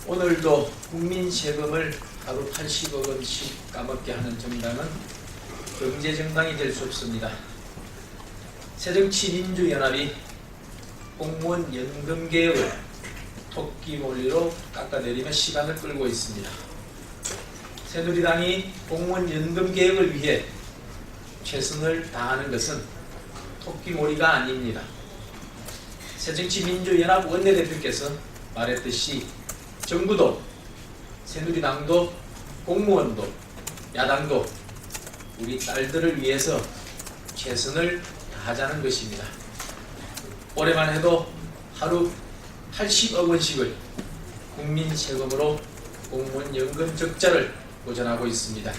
오늘도 국민 세금을 하루 80억 원씩 까먹게 하는 정당은 경제정당이 될 수 없습니다. 새정치민주연합이 공무원 연금 개혁을 토끼몰이로 깎아내리며 시간을 끌고 있습니다. 새누리당이 공무원 연금 개혁을 위해 최선을 다하는 것은 토끼몰이가 아닙니다. 새정치민주연합 원내대표께서 말했듯이 정부도 새누리당도 공무원도 야당도 우리 딸들을 위해서 최선을 다하자는 것입니다. 올해만 해도 하루 80억 원씩을 국민 세금으로 공무원 연금 적자를 보전하고 있습니다.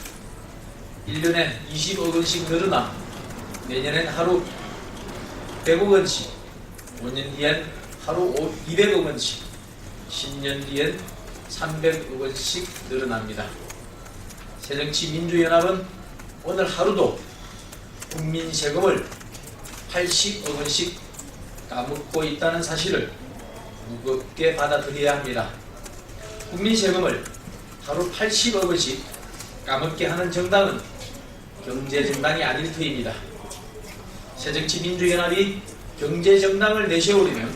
1년에 20억 원씩 늘어나 내년엔 하루 100억 원씩, 5년 뒤엔 하루 200억 원씩, 10년 뒤엔 300억 원씩 늘어납니다. 새정치민주연합은 오늘 하루도 국민 세금을 80억 원씩 까먹고 있다는 사실을 무겁게 받아들여야 합니다. 국민 세금을 하루 80억 원씩 까먹게 하는 정당은 경제정당이 아닐 터입니다. 새정치민주연합이 경제정당을 내세우려면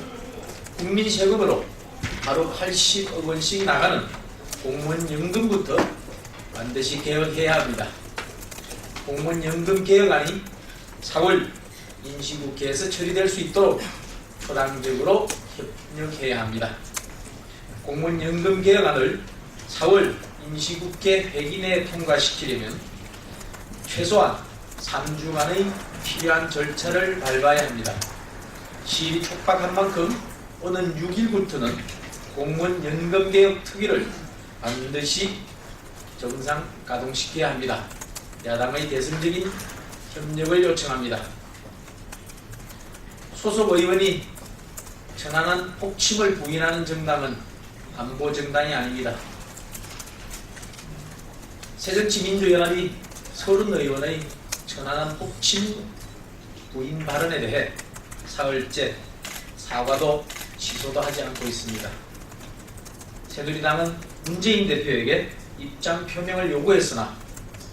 국민 세금으로 하루 80억 원씩 나가는 공무원 연금부터 반드시 개혁해야 합니다. 공무원 연금 개혁안이 4월 임시국회에서 처리될 수 있도록 초당적으로 협력해야 합니다. 공무원 연금 개혁안을 4월 임시국회 회기 내에 통과시키려면 최소한 3주간의 필요한 절차를 밟아야 합니다. 시일이 촉박한 만큼 오는 6일부터는 공무원 연금 개혁 특위를 반드시 정상 가동시켜야 합니다. 야당의 대승적인 협력을 요청합니다. 소속 의원이 천안함 폭침을 부인하는 정당은 안보정당이 아닙니다. 새정치민주연합이 30의원의 천안함 폭침 부인 발언에 대해 사흘째 사과도 취소도 하지 않고 있습니다. 새누리당은 문재인 대표에게 입장 표명을 요구했으나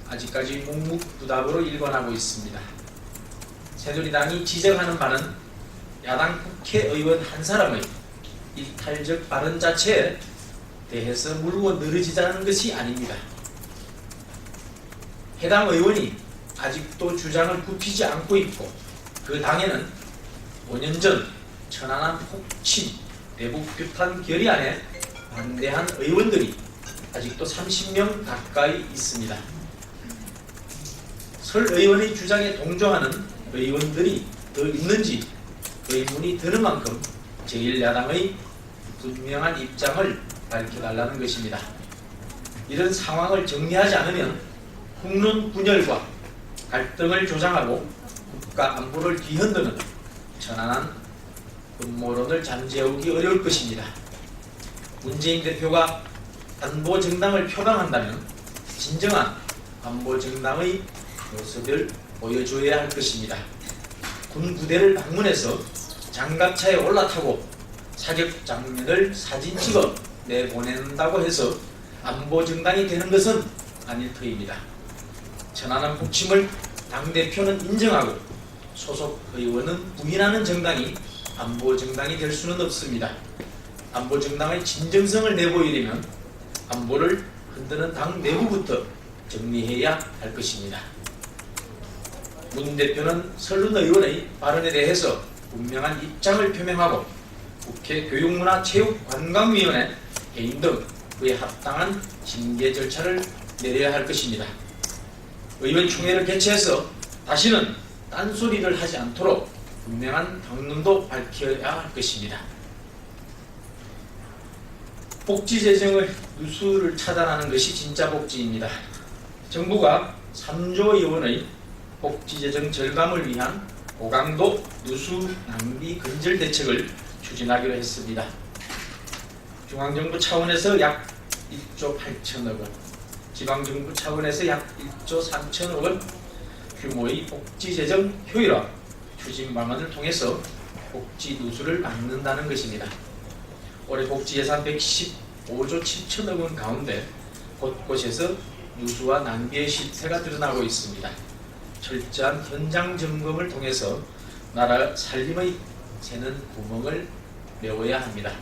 아직까지 묵묵부답으로 일관하고 있습니다. 새누리당이 지적하는 바는 야당 국회의원 한 사람의 일탈적 발언 자체에 대해서 물고 늘어지자는 것이 아닙니다. 해당 의원이 아직도 주장을 굽히지 않고 있고 그 당에는 5년 전 천안함 폭침 대북 규탄 결의안에 반대한 의원들이 아직도 30명 가까이 있습니다. 설 의원의 주장에 동조하는 의원들이 더 있는지 의문이 드는 만큼 제1야당의 분명한 입장을 밝혀달라는 것입니다. 이런 상황을 정리하지 않으면 국론 분열과 갈등을 조장하고 국가 안보를 뒤흔드는 천안함 음모론을 잠재우기 어려울 것입니다. 문재인 대표가 안보정당을 표방한다면 진정한 안보정당의 모습을 보여줘야 할 것입니다. 군 부대를 방문해서 장갑차에 올라타고 사격 장면을 사진 찍어 내보낸다고 해서 안보정당이 되는 것은 아닐 터입니다. 천안함 폭침을 당대표는 인정하고 소속 의원은 부인하는 정당이 안보정당이 될 수는 없습니다. 안보정당의 진정성을 내보이려면 안보를 흔드는 당 내부부터 정리해야 할 것입니다. 문 대표는 설른 의원의 발언에 대해서 분명한 입장을 표명하고 국회 교육문화체육관광위원회 해임 등 그에 합당한 징계 절차를 내려야 할 것입니다. 의원총회를 개최해서 다시는 딴소리를 하지 않도록 분명한 당론도 밝혀야 할 것입니다. 복지 재정의 누수를 차단하는 것이 진짜 복지입니다. 정부가 3조 원의 복지 재정 절감을 위한 고강도 누수 낭비 근절 대책을 추진하기로 했습니다. 중앙정부 차원에서 약 1조 8천억 원, 지방정부 차원에서 약 1조 3천억 원 규모의 복지 재정 효율화 추진 방안을 통해서 복지 누수를 막는다는 것입니다. 올해 복지 예산 5조 7천억 원 가운데 곳곳에서 누수와 낭비의 실태가 드러나고 있습니다. 철저한 현장 점검을 통해서 나라 살림의 새는 구멍을 메워야 합니다.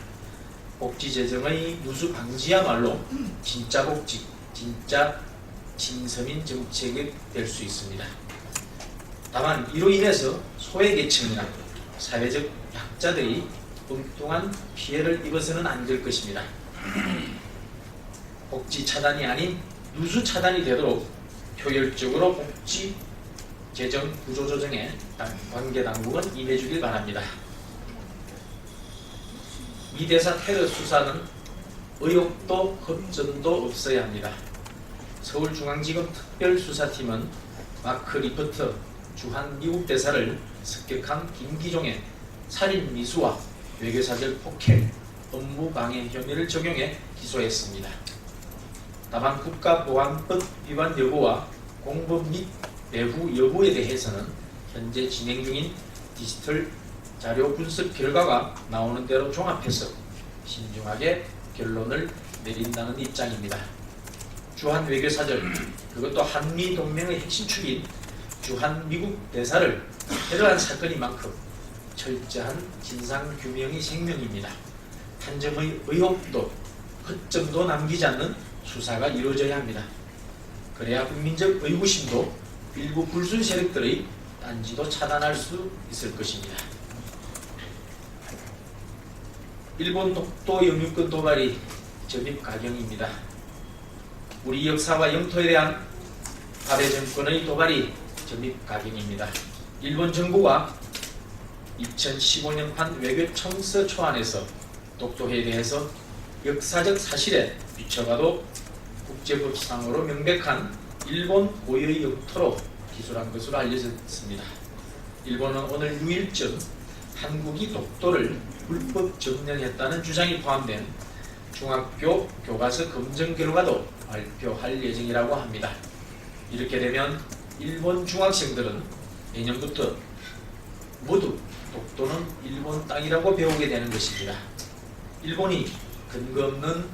복지 재정의 누수 방지야말로 진짜 복지, 진짜 진서민 정책이 될 수 있습니다. 다만 이로 인해서 소외계층이나 사회적 약자들이 엉뚱한 피해를 입어서는 안 될 것입니다. 복지 차단이 아닌 누수 차단이 되도록 효율적으로 복지 재정 구조 조정에 관계 당국은 임해주길 바랍니다. 이 대사 테러 수사는 의혹도 흡전도 없어야 합니다. 서울중앙지검 특별수사팀은 마크 리퍼트 주한 미국 대사를 습격한 김기종의 살인 미수와 외교사절 폭행, 업무 방해 혐의를 적용해 기소했습니다. 다만 국가보안법 위반 여부와 공범 및 배후 여부에 대해서는 현재 진행 중인 디지털 자료 분석 결과가 나오는 대로 종합해서 신중하게 결론을 내린다는 입장입니다. 주한 외교사절, 그것도 한미동맹의 핵심 축인 주한 미국 대사를 테러한 사건인 만큼 철저한 진상규명이 생명입니다. 한 점의 의혹도 헛점도 남기지 않는 수사가 이루어져야 합니다. 그래야 국민적 의구심도 일부 불순 세력들의 딴지도 차단할 수 있을 것입니다. 일본 독도 영유권 도발이 전입 가경입니다. 우리 역사와 영토에 대한 아베 정권의 도발이 전입 가경입니다. 일본 정부가 2015년판 외교 청서 초안에서 독도에 대해서 역사적 사실에 비춰봐도 국제법상으로 명백한 일본 고유의 영토로 기술한 것으로 알려졌습니다. 일본은 오늘 6일쯤 한국이 독도를 불법 점령했다는 주장이 포함된 중학교 교과서 검증 결과도 발표할 예정이라고 합니다. 이렇게 되면 일본 중학생들은 내년부터 모두 독도는 일본 땅이라고 배우게 되는 것입니다. 일본이 근거 없는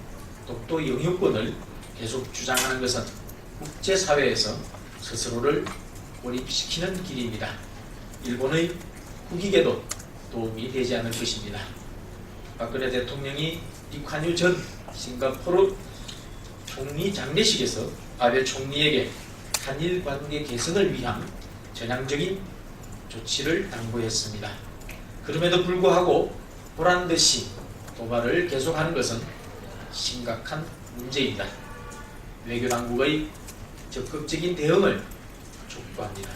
독도 영유권을 계속 주장하는 것은 국제사회에서 스스로를 고립시키는 길입니다. 일본의 국익에도 도움이 되지 않을 것입니다. 박근혜 대통령이 리콴유 전 싱가포르 총리 장례식에서 아베 총리에게 한일 관계 개선을 위한 전향적인 조치를 당부했습니다. 그럼에도 불구하고 보란듯이 도발을 계속하는 것은 심각한 문제입니다. 외교당국의 적극적인 대응을 촉구합니다.